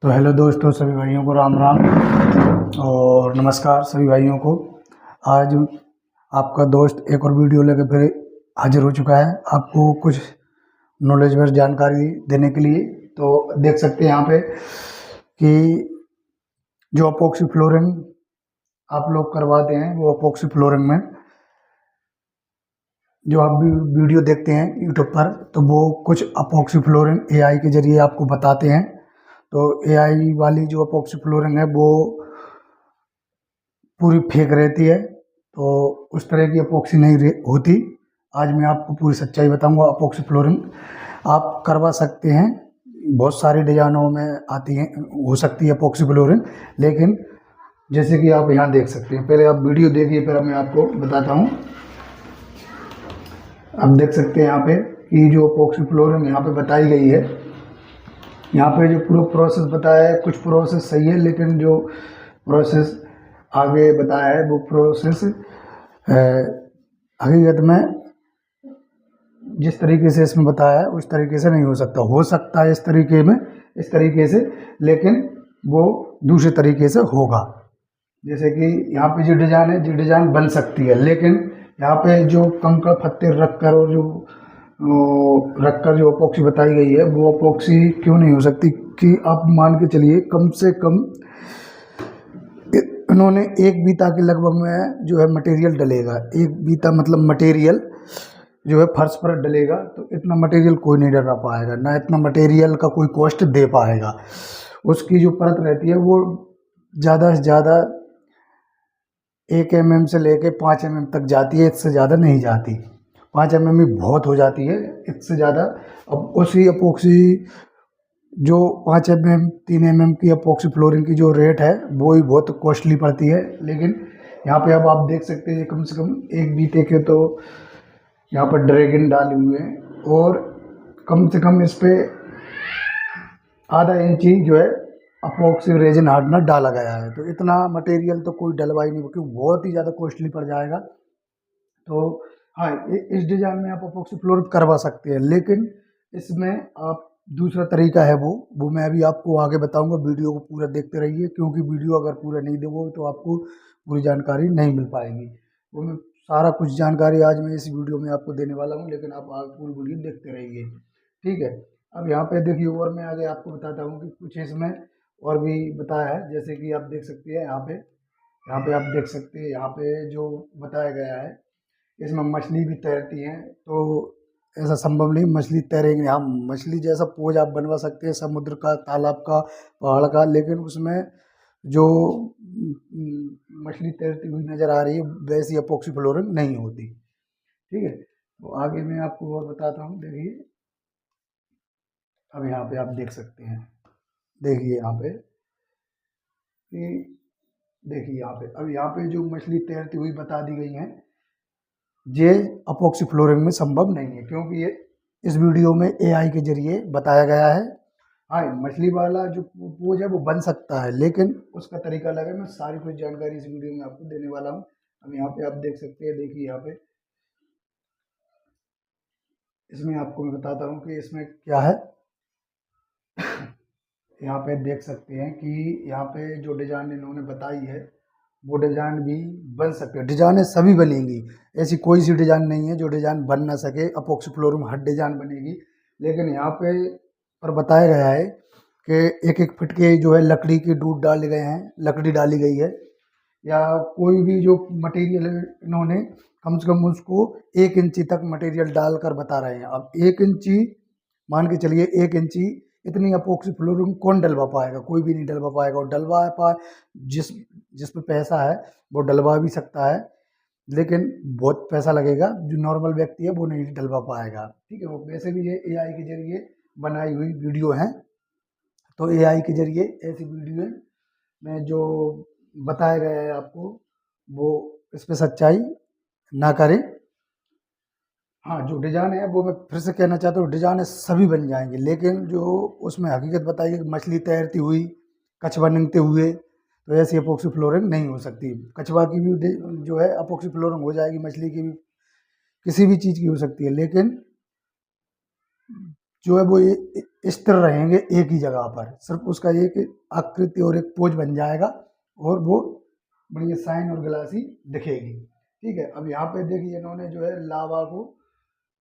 तो हेलो दोस्तों, सभी भाइयों को राम राम और नमस्कार सभी भाइयों को। आज आपका दोस्त एक और वीडियो लेकर फिर हाजिर हो चुका है आपको कुछ नॉलेजेबल जानकारी देने के लिए। तो देख सकते हैं यहाँ पे कि जो अपॉक्सी फ्लोरिंग आप लोग करवाते हैं वो अपॉक्सी फ्लोरिंग में जो आप भी वीडियो देखते हैं यूट्यूब पर, तो वो कुछ अपॉक्सी फ्लोरिंग एआई के जरिए आपको बताते हैं। तो एआई वाली जो अपॉक्सी फ्लोरिंग है वो पूरी फेक रहती है, तो उस तरह की अपॉक्सी नहीं होती। आज मैं आपको पूरी सच्चाई बताऊंगा। अपॉक्सी फ्लोरिंग आप करवा सकते हैं, बहुत सारी डिजाइनों में आती है, हो सकती है अपॉक्सी फ्लोरिंग। लेकिन जैसे कि आप यहाँ देख सकते हैं, पहले आप वीडियो देखिए फिर मैं आपको बताता हूँ। आप देख सकते हैं यहाँ पे कि जो अपॉक्सी फ्लोरिंग यहाँ पे बताई गई है, यहाँ पे जो पूरा प्रोसेस बताया है, कुछ प्रोसेस सही है लेकिन जो प्रोसेस आगे बताया है वो प्रोसेस हकीकत में जिस तरीके से इसमें बताया है उस तरीके से नहीं हो सकता है इस तरीके से, लेकिन वो दूसरे तरीके से होगा। जैसे कि यहाँ पे जो डिज़ाइन है, जो डिज़ाइन बन सकती है, लेकिन यहाँ पे जो कंकड़ पत्थर रखकर और जो अपॉक्सी बताई गई है वो अपॉक्सी क्यों नहीं हो सकती कि आप मान के चलिए कम से कम इन्होंने एक बीता के लगभग में जो है मटेरियल डलेगा। एक बीता मतलब मटेरियल जो है फर्श पर डलेगा, तो इतना मटेरियल कोई नहीं डला पाएगा, ना इतना मटेरियल का कोई कॉस्ट दे पाएगा। उसकी जो परत रहती है वो ज़्यादा से ज़्यादा 1 mm से लेके 5 mm तक जाती है, इससे ज़्यादा नहीं जाती। 5 mm ही बहुत हो जाती है, इससे ज़्यादा। अब उसी अपॉक्सी जो 5 mm 3 mm की अपॉक्सी फ्लोरिंग की जो रेट है वो ही बहुत कॉस्टली पड़ती है। लेकिन यहाँ पे अब आप देख सकते हैं कम से कम एक बीते के तो यहाँ पर ड्रैगन डाले हुए हैं और कम से कम इस पे आधा इंची जो है अपॉक्सी रेजिन हार्डनर डाला गया है। तो इतना मटेरियल तो कोई डलवा ही नहीं, क्योंकि बहुत ही ज़्यादा कॉस्टली पड़ जाएगा। तो हाँ, इस डिज़ाइन में आप अपॉक्सी फ्लोर करवा सकते हैं, लेकिन इसमें आप दूसरा तरीका है वो मैं अभी आपको आगे बताऊंगा। वीडियो को पूरा देखते रहिए, क्योंकि वीडियो अगर पूरा नहीं देखोगे तो आपको पूरी जानकारी नहीं मिल पाएगी। वो मैं सारा कुछ जानकारी आज मैं इस वीडियो में आपको देने वाला हूँ, लेकिन आप आगे पूरी वीडियो देखते रहिए, ठीक है। अब यहाँ पे देखिए, और मैं आगे आपको बताता हूँ कि कुछ इसमें और भी बताया है। जैसे कि आप देख सकते हैं यहाँ पे आप देख सकते हैं यहाँ पे जो बताया गया है, इसमें मछली भी तैरती हैं। तो ऐसा संभव नहीं मछली तैरेंगे, हम मछली जैसा पोज आप बनवा सकते हैं समुद्र का, तालाब का, पहाड़ का, लेकिन उसमें जो मछली तैरती हुई नज़र आ रही है वैसी अपॉक्सी फ्लोरिंग नहीं होती, ठीक है। तो आगे मैं आपको और बताता हूँ। देखिए अब यहाँ पे आप देख सकते हैं, देखिए यहाँ पे कि देखिए यहाँ पे अब यहाँ पे जो मछली तैरती हुई बता दी गई हैं, ये अपॉक्सी फ्लोरिंग में संभव नहीं है, क्योंकि ये इस वीडियो में एआई के जरिए बताया गया है। हाँ, मछली वाला जो पोज है वो बन सकता है, लेकिन उसका तरीका अलग है। मैं सारी कुछ जानकारी इस वीडियो में आपको देने वाला हूँ। अब यहाँ पे आप देख सकते हैं, देखिए यहाँ पे इसमें आपको मैं बताता हूँ कि इसमें क्या है। यहाँ पे देख सकते हैं कि यहाँ पे जो डिजाइन इन्होंने बताई है वो डिजाइन भी बन सकते हैं। डिजाइनें सभी बनेंगी, ऐसी कोई सी डिजाइन नहीं है जो डिजाइन बन ना सके। अपॉक्सी फ्लोर में हर डिजाइन बनेगी, लेकिन यहाँ पे पर बताया गया है कि 1-1 फीट के जो है लकड़ी के डूट डाले गए हैं, लकड़ी डाली गई है, या कोई भी जो मटेरियल है इन्होंने कम से कम उसको 1 इंची तक मटेरियल डालकर बता रहे हैं। अब 1 इंची मान के चलिए, 1 इंची इतनी अपॉक्सी फ्लोरिंग कौन डलवा पाएगा? कोई भी नहीं डलवा पाएगा। और डलवा पाए जिस जिस पे पैसा है वो डलवा भी सकता है, लेकिन बहुत पैसा लगेगा। जो नॉर्मल व्यक्ति है वो नहीं डलवा पाएगा, ठीक है। वो वैसे भी ये एआई के जरिए बनाई हुई वीडियो है, तो एआई के जरिए ऐसी वीडियो में जो बताया गया है आपको वो इस पे सच्चाई ना करें। हाँ, जो डिजाइन है वो मैं फिर से कहना चाहता हूँ, डिजाइन सभी बन जाएंगे, लेकिन जो उसमें हकीकत बताई है कि मछली तैरती हुई, कछुआ निकलते हुए, तो ऐसी अपॉक्सी फ्लोरिंग नहीं हो सकती। कछुआ की भी जो है अपॉक्सी फ्लोरिंग हो जाएगी, मछली की भी, किसी भी चीज़ की हो सकती है, लेकिन जो है वो ये स्थिर रहेंगे एक ही जगह पर, सिर्फ उसका एक आकृति और एक पोज बन जाएगा और वो बढ़िया साइन और ग्लासी दिखेगी। ठीक है, अब यहाँ पे देखिए इन्होंने जो है लावा को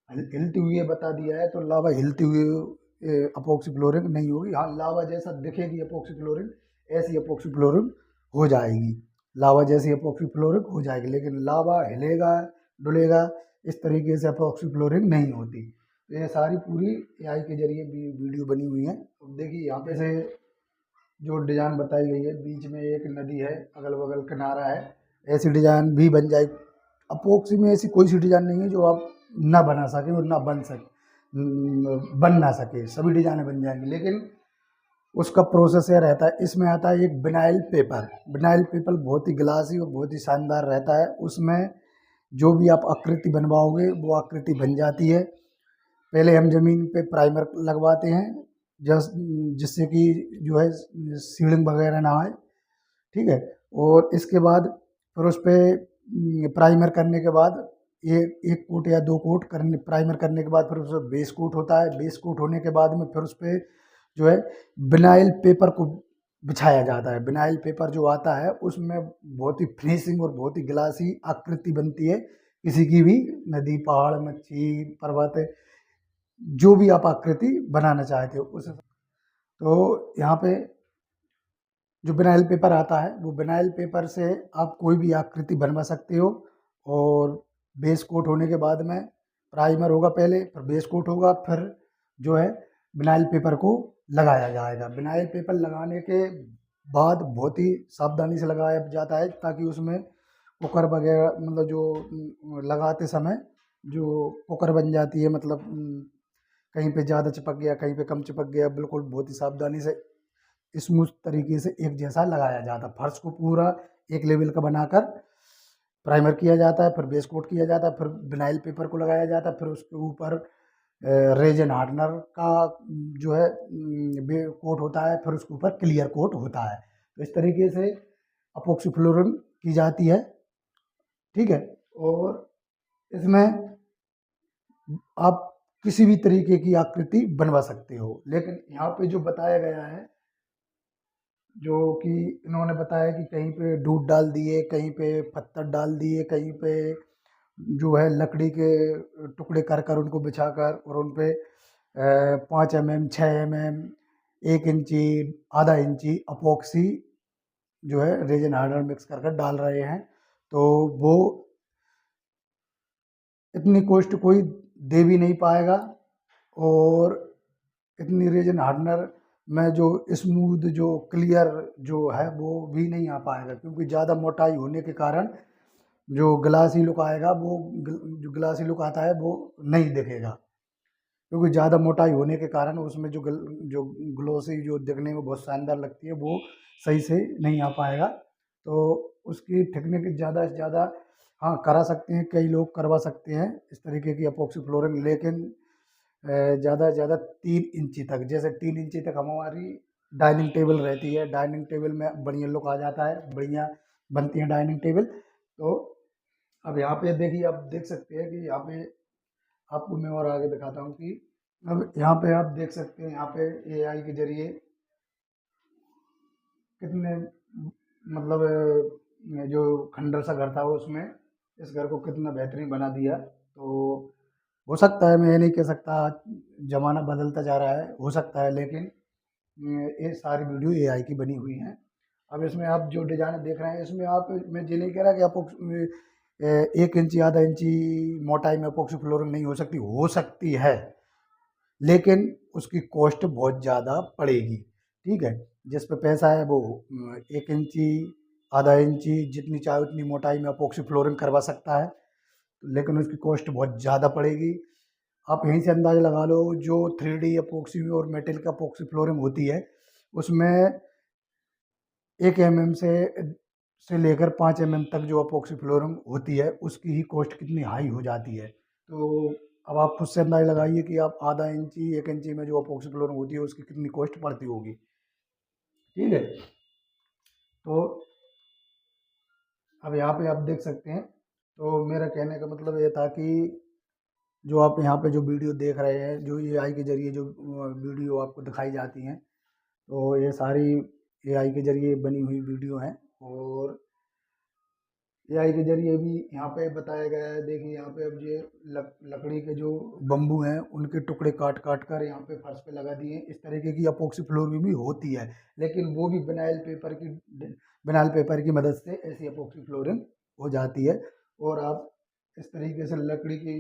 हिलते हुए बता दिया है, तो लावा हिलते हुए अपोक्सी फ्लोरिंग नहीं होगी। हाँ, लावा जैसा दिखेगी अपोक्सी फ्लोरिंग, ऐसी अपोक्सी फ्लोरिंग हो जाएगी, लावा जैसी अपोक्सी फ्लोरिंग हो जाएगी, लेकिन लावा हिलेगा डुलेगा इस तरीके से अपोक्सी फ्लोरिंग नहीं होती। तो ये सारी पूरी एआई के जरिए वीडियो बनी हुई है। अब देखिए यहाँ पे से जो डिज़ाइन बताई गई है, बीच में एक नदी है, अगल बगल किनारा है, ऐसी डिज़ाइन भी बन जाएगी। अपोक्सी में ऐसी कोई सी डिज़ाइन नहीं है जो आप ना बना सके और ना बन ना सके, सभी डिज़ाइनें बन जाएंगी। लेकिन उसका प्रोसेस यह रहता है, इसमें आता है एक विनाइल पेपर। विनाइल पेपर बहुत ही ग्लासी और बहुत ही शानदार रहता है। उसमें जो भी आप आकृति बनवाओगे वो आकृति बन जाती है। पहले हम ज़मीन पे प्राइमर लगवाते हैं, जिससे कि जो है सीलिंग वगैरह ना आए। ठीक है, और इसके बाद फिर उस पर प्राइमर करने के बाद एक कोट या दो कोट करने, प्राइमर करने के बाद फिर उस पर बेस कोट होता है। बेस कोट होने के बाद में फिर उस पर जो है विनाइल पेपर को बिछाया जाता है। विनाइल पेपर जो आता है उसमें बहुत ही फिनिशिंग और बहुत ही ग्लासी आकृति बनती है, किसी की भी नदी, पहाड़, मच्छी, पर्वत, जो भी आप आकृति बनाना चाहते हो उस। तो यहाँ पे जो विनाइल पेपर आता है, वो विनाइल पेपर से आप कोई भी आकृति बनवा सकते हो। और बेस कोट होने के बाद में प्राइमर होगा पहले, फिर बेस कोट होगा, फिर जो है विनाइल पेपर को लगाया जाएगा। विनाइल पेपर लगाने के बाद बहुत ही सावधानी से लगाया जाता है, ताकि उसमें कुकर वगैरह, मतलब जो लगाते समय जो कुकर बन जाती है, मतलब कहीं पे ज़्यादा चिपक गया, कहीं पे कम चिपक गया, बिल्कुल बहुत ही सावधानी से स्मूथ तरीके से एक जैसा लगाया जाता है। फर्श को पूरा एक लेवल का बनाकर प्राइमर किया जाता है, फिर बेस कोट किया जाता है, फिर विनाइल पेपर को लगाया जाता है, फिर उसके ऊपर रेजन हार्डनर का जो है कोट होता है, फिर उसके ऊपर क्लियर कोट होता है। तो इस तरीके से अपोक्सी फ्लोरिंग की जाती है। ठीक है, और इसमें आप किसी भी तरीके की आकृति बनवा सकते हो। लेकिन यहाँ पे जो बताया गया है, जो कि इन्होंने बताया कि कहीं पे दूध डाल दिए, कहीं पे पत्थर डाल दिए, कहीं पे जो है लकड़ी के टुकड़े कर कर उनको बिछाकर, और उन पे 5 mm, 6 mm, 1 इंची, आधा इंची अपोक्सी जो है रेजन हार्डनर मिक्स कर कर डाल रहे हैं। तो वो इतनी कॉस्ट कोई दे भी नहीं पाएगा, और इतनी रेजन हार्डनर में जो स्मूथ, जो क्लियर जो है वो भी नहीं आ पाएगा, क्योंकि ज़्यादा मोटाई होने के कारण जो ग्लासी लुक आएगा, वो जो ग्लासी लुक आता है वो नहीं दिखेगा, क्योंकि ज़्यादा मोटाई होने के कारण उसमें जो ग्लोसी जो दिखने में बहुत शानदार लगती है, वो सही से नहीं आ पाएगा। तो उसकी टेक्निक ज़्यादा से ज़्यादा, हाँ, करा सकते हैं, कई लोग करवा सकते हैं इस तरीके की अपोक्सी फ्लोरिंग, लेकिन ज़्यादा से ज़्यादा 3 इंची तक, जैसे 3 इंची तक हमारी डाइनिंग टेबल रहती है, डाइनिंग टेबल में बढ़िया लुक आ जाता है, बढ़िया बनती है डाइनिंग टेबल। तो अब यहाँ पे देखिए, आप देख सकते हैं कि यहाँ पे आपको मैं और आगे दिखाता हूँ कि अब यहाँ पे आप देख सकते हैं, यहाँ पे एआई के जरिए कितने, मतलब जो खंडर सा घर था उसमें इस घर को कितना बेहतरीन बना दिया। तो हो सकता है, मैं ये नहीं कह सकता, ज़माना बदलता जा रहा है, हो सकता है, लेकिन ये सारी वीडियो एआई की बनी हुई हैं। अब इसमें आप जो डिज़ाइन देख रहे हैं, इसमें आप, मैं ये नहीं कह रहा कि आप 1 इंची, आधा इंची मोटाई में अपोक्सी फ्लोरिंग नहीं हो सकती है, लेकिन उसकी कॉस्ट बहुत ज़्यादा पड़ेगी। ठीक है, जिस पे पैसा है वो 1 इंची, आधा इंची, जितनी चाहे उतनी मोटाई में अपोक्सी फ्लोरिंग करवा सकता है, लेकिन उसकी कॉस्ट बहुत ज़्यादा पड़ेगी। आप यहीं से अंदाज़ा लगा लो, जो 3D अपोक्सी और मेटल का अपोक्सी फ्लोरिंग होती है, उसमें 1 mm से लेकर 5 mm तक जो अपोक्सी फ्लोरिंग होती है, उसकी ही कॉस्ट कितनी हाई हो जाती है। तो अब आप खुद से अंदाज़ा लगाइए कि आप आधा इंची, 1 इंची में जो अपोक्सी फ्लोरिंग होती है, उसकी कितनी कॉस्ट पड़ती होगी। ठीक है, तो अब यहाँ पे आप देख सकते हैं। तो मेरा कहने का मतलब ये था कि जो आप यहाँ पे जो वीडियो देख रहे हैं, जो एआई के ज़रिए जो वीडियो आपको दिखाई जाती हैं, तो ये सारी एआई के ज़रिए बनी हुई वीडियो हैं। और एआई के ज़रिए भी यहाँ पे बताया गया है, देखिए यहाँ पे अब ये लकड़ी के जो बम्बू हैं उनके टुकड़े काट काट कर यहाँ पे फर्श पे लगा दिए। इस तरीके की अपोक्सी फ्लोरिंग भी होती है, लेकिन वो भी विनाइल पेपर की मदद से ऐसी अपोक्सी फ्लोरिंग हो जाती है। और आप इस तरीके से लकड़ी की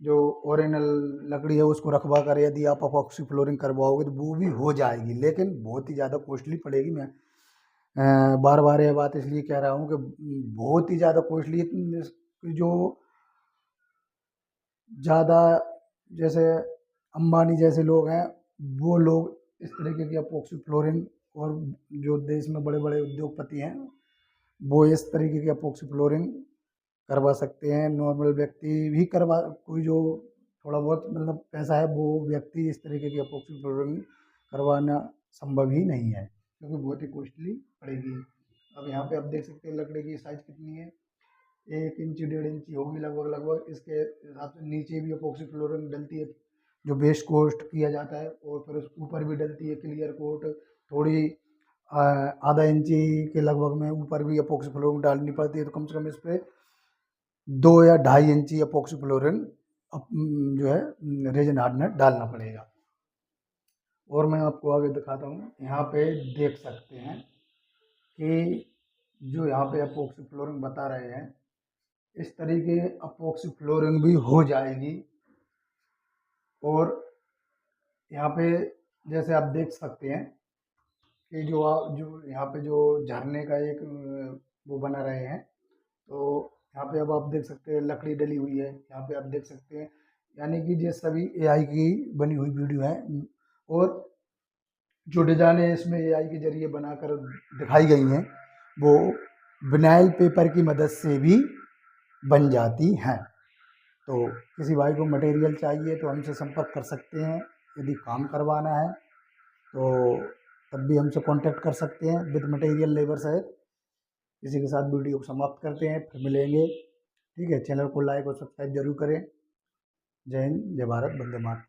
जो ओरिजिनल लकड़ी है उसको रखवा कर यदि आप अपोक्सी फ्लोरिंग करवाओगे तो वो भी हो जाएगी, लेकिन बहुत ही ज़्यादा कॉस्टली पड़ेगी। मैं बार बार ये बात इसलिए कह रहा हूँ कि बहुत ही ज़्यादा कॉस्टली, जो ज़्यादा जैसे अंबानी जैसे लोग हैं, वो लोग इस तरीके की अपोक्सी फ्लोरिंग, और जो देश में बड़े बड़े उद्योगपति हैं वो इस तरीके की अपोक्सी फ्लोरिंग करवा सकते हैं। नॉर्मल व्यक्ति भी करवा, कोई जो थोड़ा बहुत मतलब पैसा है वो व्यक्ति इस तरीके की अपोक्सी फ्लोरिंग करवाना संभव ही नहीं है, क्योंकि बहुत ही कॉस्टली पड़ेगी। अब यहाँ पे आप देख सकते हैं लकड़ी की साइज़ कितनी है, 1 इंची 1.5 इंची होगी लगभग लगभग। इसके हिसाब से नीचे भी अपोक्सी फ्लोरिंग डलती है, जो बेस कोट किया जाता है, और फिर उस ऊपर भी डलती है क्लियर कोट, थोड़ी आधा इंची के लगभग में ऊपर भी अपोक्सी फ्लोरिंग डालनी पड़ती है। तो कम से कम इस पर 2 या 2.5 इंची अपोक्सी फ्लोरिंग जो है रेजिन हार्डनर डालना पड़ेगा। और मैं आपको आगे दिखाता हूँ, यहाँ पे देख सकते हैं कि जो यहाँ पे अपोक्सी फ्लोरिंग बता रहे हैं, इस तरीके अपोक्सी फ्लोरिंग भी हो जाएगी। और यहाँ पे जैसे आप देख सकते हैं कि जो यहाँ पे जो झरने का एक वो बना रहे हैं, तो यहाँ पे अब आप देख सकते हैं लकड़ी डली हुई है, यहाँ पे आप देख सकते हैं, यानी कि ये सभी एआई की बनी हुई वीडियो है। और जो डिजाइने इसमें एआई के जरिए बनाकर दिखाई गई हैं वो विनाइल पेपर की मदद से भी बन जाती हैं। तो किसी भाई को मटेरियल चाहिए तो हमसे संपर्क कर सकते हैं। यदि काम करवाना है तो तब भी हमसे कांटेक्ट कर सकते हैं विद मटेरियल लेबर सहित। इसी के साथ वीडियो को समाप्त करते हैं, फिर मिलेंगे। ठीक है, चैनल को लाइक और सब्सक्राइब जरूर करें। जय हिंद, जय भारत, वंदे मातरम।